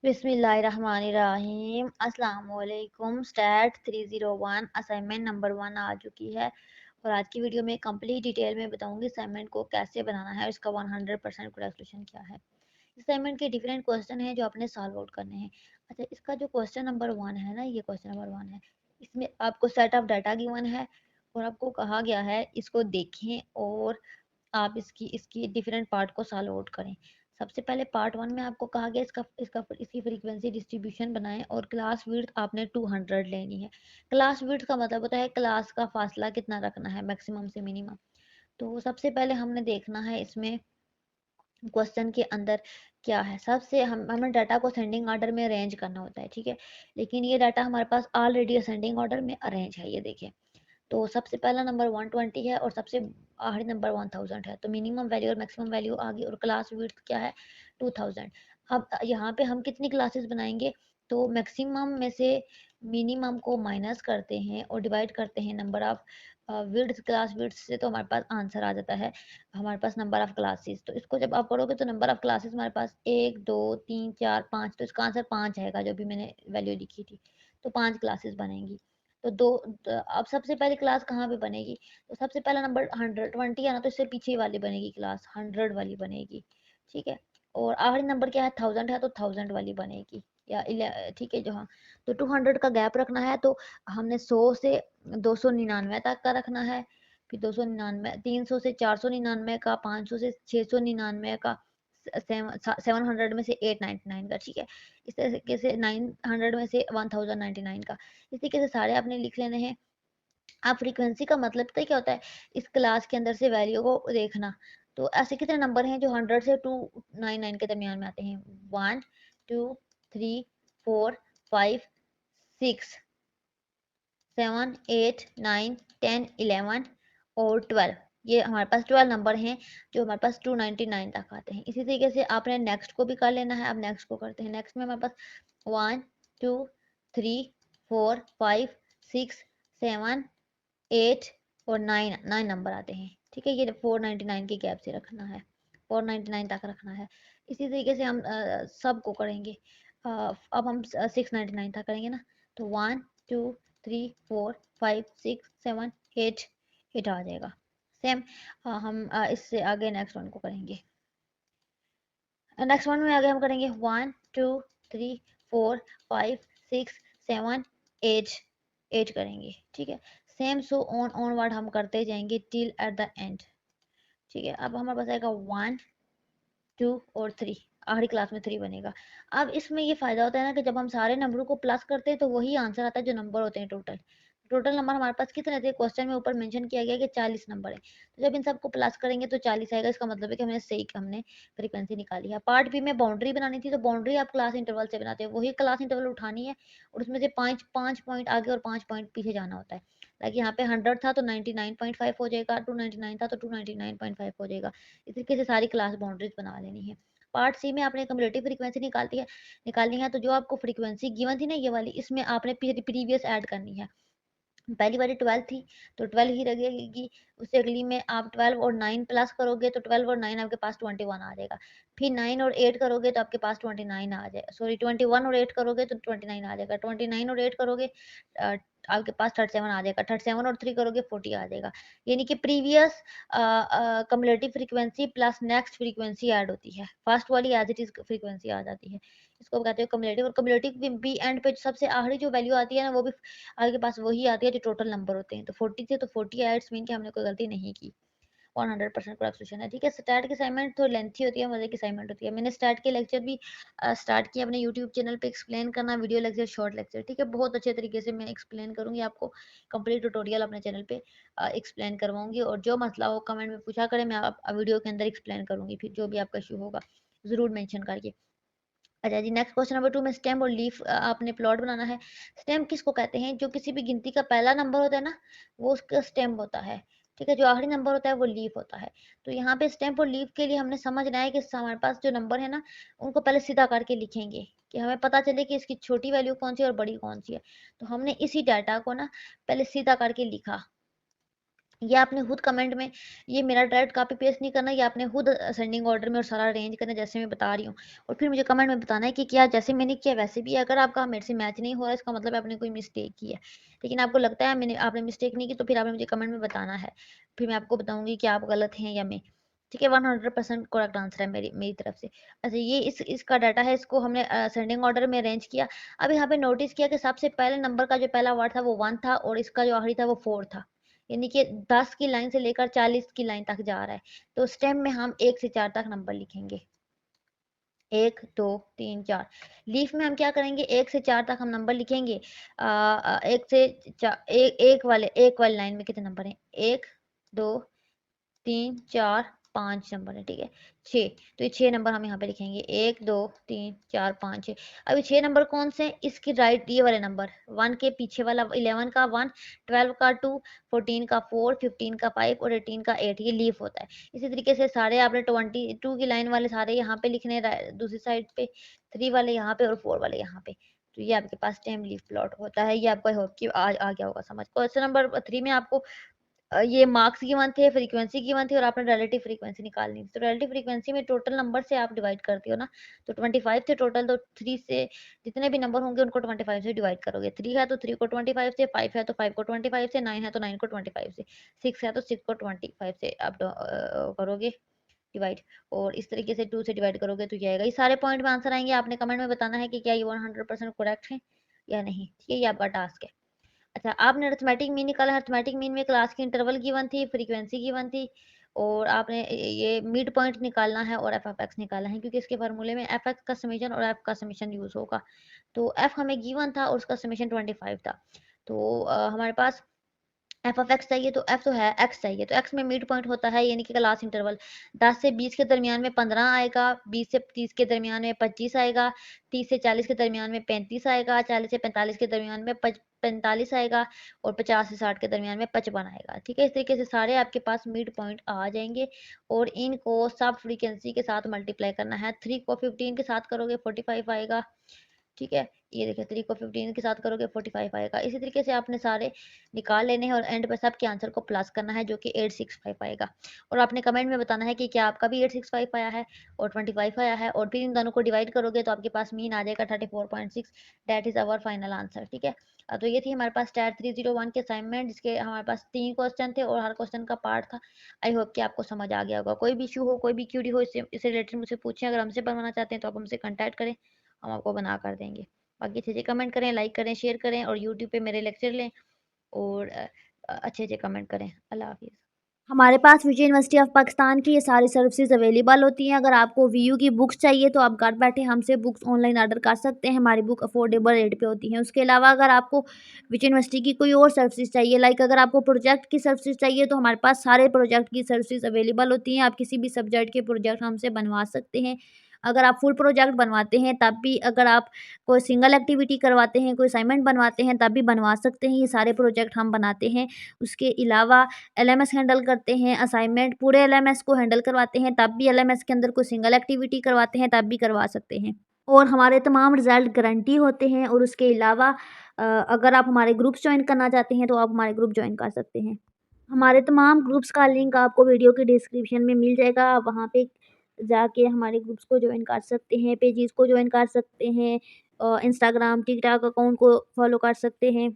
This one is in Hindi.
बिस्मिल्लाहिर्रहमानिर्रहीम। अस्सलाम वालेकुम। स्टैट 301 असाइनमेंट नंबर 1 आ चुकी है और आज की वीडियो में कंप्लीट डिटेल में बताऊंगी असाइनमेंट को कैसे बनाना है और इसका 100% करेक्ट सोल्यूशन क्या है। असाइनमेंट के डिफरेंट क्वेश्चन हैं जो आपने सॉल्व आउट करने हैं। अच्छा, इसका जो क्वेश्चन नंबर 1 है ना, ये क्वेश्चन नंबर 1 है। इसमें आपको सेट ऑफ डाटा गिवन है और आपको कहा गया है इसको देखें और आप इसकी इसकी डिफरेंट पार्ट को सॉल्व आउट करें। सबसे पहले पार्ट 1 में आपको कहा गया इसकी फ्रीक्वेंसी डिस्ट्रीब्यूशन बनाएं और क्लास विड्थ आपने 200 लेनी है। क्लास विड्थ का मतलब होता है क्लास का फासला कितना रखना है मैक्सिमम से मिनिमम। तो सबसे पहले हमने देखना है इसमें क्वेश्चन के अंदर क्या है। सबसे हमें डाटा को असेंडिंग ऑर्डर में अरेंज करना होता है, ठीक है। लेकिन ये डाटा हमारे पास ऑलरेडी असेंडिंग ऑर्डर में अरेंज है, ये देखिए। तो सबसे पहला नंबर 120 है और सबसे आखिरी नंबर 1000 है। तो मिनिमम वैल्यू और मैक्सिमम वैल्यू आ गई और क्लास विड्थ क्या है 2000। अब यहाँ पे हम कितनी क्लासेस बनाएंगे, तो मैक्सिमम में से मिनिमम को माइनस करते हैं और डिवाइड करते हैं number of width class width से, तो हमारे पास आंसर आ जाता है हमारे पास नंबर ऑफ क्लासेस। तो इसको जब आप पढ़ोगे तो नंबर ऑफ क्लासेस हमारे पास 1 2 3 4 5, तो इसका आंसर 5 आएगा जो भी मैंने वैल्यू लिखी थी। तो 5 क्लासेस बनेंगी। तो अब सबसे पहली क्लास कहाँ पे बनेगी, तो सबसे पहला नंबर 120 है ना, तो इससे पीछे वाली बनेगी क्लास 100 वाली बनेगी, ठीक है। और आखिरी नंबर क्या है 1000 है, तो 1000 वाली बनेगी या ठीक है जो, हाँ। तो 200 का गैप रखना है, तो हमने 100 से 299 तक का रखना है, फिर 299, 300 से 499 का, 500 से 699 का, 700 में से 899 का, ठीक है। इस तरीके से 900 में से 1099 का। इस तरीके से सारे आपने लिख लेने हैं। अब फ्रीक्वेंसी का मतलब पता है क्या होता है, इस क्लास के अंदर से वैल्यू को देखना। तो ऐसे कितने नंबर हैं जो 100 से 299 के दरमियान में आते हैं। 1 2 3 4 5 6 7 8 9 10 11 और 12। ये हमारे पास 12 नंबर हैं जो हमारे पास 299 तक आते हैं। इसी तरीके से आपने नेक्स्ट को भी कर लेना है। अब नेक्स्ट को करते हैं। नेक्स्ट में हमारे पास 1 2 3 4 5 6 7 8 और 9 नंबर आते हैं, ठीक है। ये 499 के गैप से रखना है, 499 तक रखना है। इसी तरीके से हम सबको करेंगे। अब हम 699 तक करेंगे ना। तो 1 2 3 4 5 6 7 8 8 आ जाएगा। सेम हम इससे आगे नेक्स्ट वन को करेंगे। नेक्स्ट वन में आगे हम करेंगे 1 2 3 4 5 6 7 8 8 करेंगे, ठीक है। सेम सो ऑन वर्ड हम करते जाएंगे टिल एट द एंड, ठीक है। अब हमारे पास आएगा 1 2 और 3, आखिरी क्लास में 3 बनेगा। अब इसमें ये फायदा होता है ना कि जब हम सारे नंबरों को प्लस करते हैं तो वही आंसर आता है जो नंबर होते हैं टोटल। टोटल नंबर हमारे पास कितने थे, क्वेश्चन में ऊपर मेंशन किया गया कि 40 नंबर है। तो जब इन सबको प्लस करेंगे तो 40 आएगा। इसका मतलब है कि हमने फ्रीक्वेंसी निकाली है। पार्ट बी में बाउंड्री बनानी थी, तो बाउंड्री आप क्लास इंटरवल से बनाते हैं, वही क्लास इंटरवल उठानी है और उसमें से 5 5 पॉइंट आगे और 5 पॉइंट पीछे जाना होता है। लाइक यहाँ पे 100 था तो 99.5 हो जाएगा, 299 था तो 299.5 हो जाएगा। इस तरीके से सारी क्लास बाउंड्रीज बना लेनी है। पार्ट सी में आपने कम्युलेटिव फ्रीक्वेंसी निकालनी है। तो जो आपको फ्रीक्वेंसी गिवन थी ना ये वाली, इसमें आपने प्रीवियस ऐड करनी है। पहली बारी 12 थी तो 12 ही लगेगी। उससे अगली में आप 12 और 9 प्लस करोगे तो 12 और 9 आपके पास 21 आ जाएगा। फिर 9 और 8 करोगे तो आपके पास 29 आ जाएगा। सॉरी, 21 और 8 करोगे तो 29 आ जाएगा। 29 और 8 करोगे आपके पास 37 आ जाएगा। 37 और 3 करोगे 40 आ जाएगा। यानी कि previous cumulative frequency plus next frequency add होती है। फर्स्ट वाली एज इट इज फ्रीक्वेंसी आ जाती है। इसको कहते हैं कम्युलेटिव। और कम्युलेटिव भी एंड पे सबसे आखिरी जो वैल्यू आती है ना, वो भी आपके पास वही आती है जो टोटल नंबर होते हैं। तो 40 थे तो 40 आया, इट्स मीन कि हमने कोई गलती नहीं की। 100% करेक्ट क्वेश्चन है, ठीक है। स्टैट की असाइनमेंट तो लेंथी होती है, मजे की असाइनमेंट होती है। मैंने स्टैट के लेक्चर भी स्टार्ट किया अपने यूट्यूब चैनल पे एक्सप्लेन करना, वीडियो लेक्चर, शॉर्ट लेक्चर, ठीक है। बहुत अच्छे तरीके से मैं एक्सप्लेन करूंगी आपको, कंप्लीट ट्यूटोरियल अपने चैनल पे एक्सप्लेन करवाऊंगी। और जो मसला हो कमेंट में पूछा करें, मैं वीडियो के अंदर एक्सप्लेन करूंगी, फिर जो भी आपका इशू होगा जरूर मेंशन करके। अच्छा जी, नेक्स्ट क्वेश्चन नंबर 2 में स्टेम और लीफ आपने प्लॉट बनाना है। स्टेम किसको कहते हैं, जो किसी भी गिनती का पहला नंबर होता है ना, वो उसका स्टेम होता है, ठीक है। जो आखिरी नंबर होता है वो लीफ होता है। तो यहाँ पे स्टेम और लीफ के लिए हमने समझना है कि हमारे पास जो नंबर है ना, उनको पहले सीधा करके लिखेंगे कि हमें पता चले कि इसकी छोटी वैल्यू कौन सी है और बड़ी कौन सी है। तो हमने इसी डाटा को ना पहले सीधा करके लिखा, ये आपने खुद कमेंट में, ये मेरा डायरेक्ट कॉपी पेस्ट नहीं करना, ये आपने खुद असेंडिंग ऑर्डर में और सारा अरेंज करना जैसे मैं बता रही हूँ, और फिर मुझे कमेंट में बताना है कि क्या जैसे मैंने किया वैसे भी है। अगर आपका मेरे से मैच नहीं हो रहा है, इसका मतलब आपने कोई मिस्टेक की है, लेकिन आपको लगता है आपने मिस्टेक नहीं की, तो फिर आपने मुझे कमेंट में बताना है, फिर मैं आपको बताऊंगी कि आप गलत हैं या मैं। ठीक है, 100% करेक्ट आंसर है मेरी मेरी तरफ से। अच्छा, ये इसका डाटा है, इसको हमने असेंडिंग ऑर्डर में अरेंज किया। अब यहाँ पे नोटिस किया कि सबसे पहले नंबर का जो पहला वर्ड था वो 1 था, और इसका जो आखिरी था वो 4 था, यानी कि 10 की लाइन से लेकर 40 की लाइन तक जा रहा है। तो स्टेम में हम 1 से 4 तक नंबर लिखेंगे, 1 2 3 4। लीफ में हम क्या करेंगे, 1 से 4 तक हम नंबर लिखेंगे। एक से चार, एक वाले लाइन में कितने नंबर हैं, 1 2 3 4 5 नंबर है, ठीक है, 6। तो ये 6 नंबर हम यहाँ पे लिखेंगे, 1 2 3 4 5 6। अभी 6 नंबर कौन से हैं, इसकी राइट ये वाले नंबर, 1 के पीछे वाला, 11 का 1, 12 का 2, 14 का 4, 15 का 5 और 18 का 8, ये लीफ होता है। इसी तरीके से सारे आपने 22 की लाइन वाले सारे यहाँ पे लिखने, दूसरी साइड पे 3 वाले यहाँ पे और 4 वाले यहाँ पे। तो ये आपके पास टेम लीफ प्लॉट होता है। ये आपको आई होप कि आ गया होगा समझ। क्वेश्चन नंबर 3 में आपको ये मार्क्स गिवन थे, फ्रीक्वेंसी गिवन थी, और आपने रिलेटिव फ्रीक्वेंसी निकालनी थी। तो रिलेटिव फ्रीक्वेंसी में टोटल नंबर से आप डिवाइड करते हो ना, तो 25 थे टोटल, तो 3 से जितने भी नंबर होंगे उनको 25 से डिवाइड करोगे। 3 है तो 3 को 25 से, 5 है तो 5 को 25 से, 9 है तो 9 को 25 से, 6 है तो 6 को 25 से आप करोगे डिवाइड, और इस तरीके से 2 से डिवाइड करोगे तो ये आएगा। ये सारे पॉइंट में आंसर आएंगे, आपने कमेंट में बताना है कि क्या ये 100% करेक्ट है या नहीं। ठीक है, ये आपका टास्क है। अच्छा, आपने अरिथमेटिक मीन निकाला। अरिथमेटिक मीन में क्लास की इंटरवल गिवन थी, फ्रीक्वेंसी गिवन थी, और आपने ये मिड पॉइंट निकालना है और एफ ऑफ एक्स निकालना है, क्योंकि इसके फार्मूले में एफ एक्स का समीशन और एफ का समीशन यूज होगा। तो एफ हमें गिवन था और उसका समीशन 25 था। तो हमारे पास एफ ऑफ एक्स चाहिए, तो एफ तो है, एक्स चाहिए, तो एक्स में मिड पॉइंट होता है, यानी कि क्लास इंटरवल 10 से 20 के दरमियान में 15 आएगा, 20 से 30 के दरमियान में 25 आएगा, 30 से 40 के दरमियान में 35 आएगा, 40 से 45 के दरमियान में 45 आएगा, और 50 से 60 के दरमियान में 55 आएगा। ठीक है, इस तरीके से सारे आपके पास मिड पॉइंट आ जाएंगे, और इनको सब फ्रीक्वेंसी के साथ मल्टीप्लाई करना है। 3 को 15 के साथ करोगे 45 आएगा। ठीक है, ये देखिए 3 को 15 के साथ करोगे 45 आएगा। इसी तरीके से आपने सारे निकाल लेने हैं, और एंड पे सबके आंसर को प्लस करना है, जो कि 865 आएगा। और आपने कमेंट में बताना है कि क्या आपका भी 865 आया है और 25 आया है, और फिर इन दोनों को डिवाइड करोगे तो आपके पास मीन आ जाएगा 34.6। That is our final answer. ठीक है, तो ये थी हमारे पास टैट 301 के असाइनमेंट, जिसके हमारे पास 3 क्वेश्चन थे और हर क्वेश्चन का पार्ट था। आई होप कि आपको समझ आ गया होगा। कोई भी इशू हो, कोई भी क्यूरी हो, इससे रिलेटेड मुझसे पूछें। अगर हमसे बनवाना चाहते हैं तो आप हमसे कॉन्टैक्ट करें, हम आपको बना कर देंगे। बाकी अच्छे अच्छे कमेंट करें, लाइक करें, शेयर करें, और यूट्यूब पे मेरे लेक्चर लें, और अच्छे अच्छे कमेंट करें। अल्लाह हाफिज़। हमारे पास विजय यूनिवर्सिटी ऑफ पाकिस्तान की ये सारी सर्विसेज अवेलेबल होती हैं। अगर आपको वीयू की बुक्स चाहिए तो आप घर बैठे हमसे बुक्स ऑनलाइन ऑर्डर कर सकते हैं। हमारी बुक अफोर्डेबल रेट पे होती हैं। उसके अलावा अगर आपको विजय यूनिवर्सिटी की कोई और सर्विसेज चाहिए, लाइक अगर आपको प्रोजेक्ट की सर्विसेज चाहिए, तो हमारे पास सारे प्रोजेक्ट की सर्विसेज अवेलेबल होती हैं। आप किसी भी सब्जेक्ट के प्रोजेक्ट हमसे बनवा सकते हैं। अगर आप फुल प्रोजेक्ट बनवाते हैं तब भी, अगर आप कोई सिंगल एक्टिविटी करवाते हैं, कोई असाइनमेंट बनवाते हैं, तब भी बनवा सकते हैं। ये सारे प्रोजेक्ट हम बनाते हैं। उसके अलावा एलएमएस हैंडल करते हैं, असाइनमेंट पूरे एलएमएस को हैंडल करवाते हैं, तब भी एलएमएस के अंदर कोई सिंगल एक्टिविटी करवाते हैं, तब भी करवा सकते हैं। और हमारे तमाम रिज़ल्ट गारंटी होते हैं। और उसके अलावा अगर आप हमारे ग्रुप्स जॉइन करना चाहते हैं तो आप हमारे ग्रुप जॉइन कर सकते हैं। हमारे तमाम ग्रुप्स का लिंक आपको वीडियो के डिस्क्रिप्शन में मिल जाएगा। आप वहाँ पे जाके हमारे ग्रुप्स को जॉइन कर सकते हैं, पेजेस को जॉइन कर सकते हैं, इंस्टाग्राम, टिकटॉक अकाउंट को फॉलो कर सकते हैं।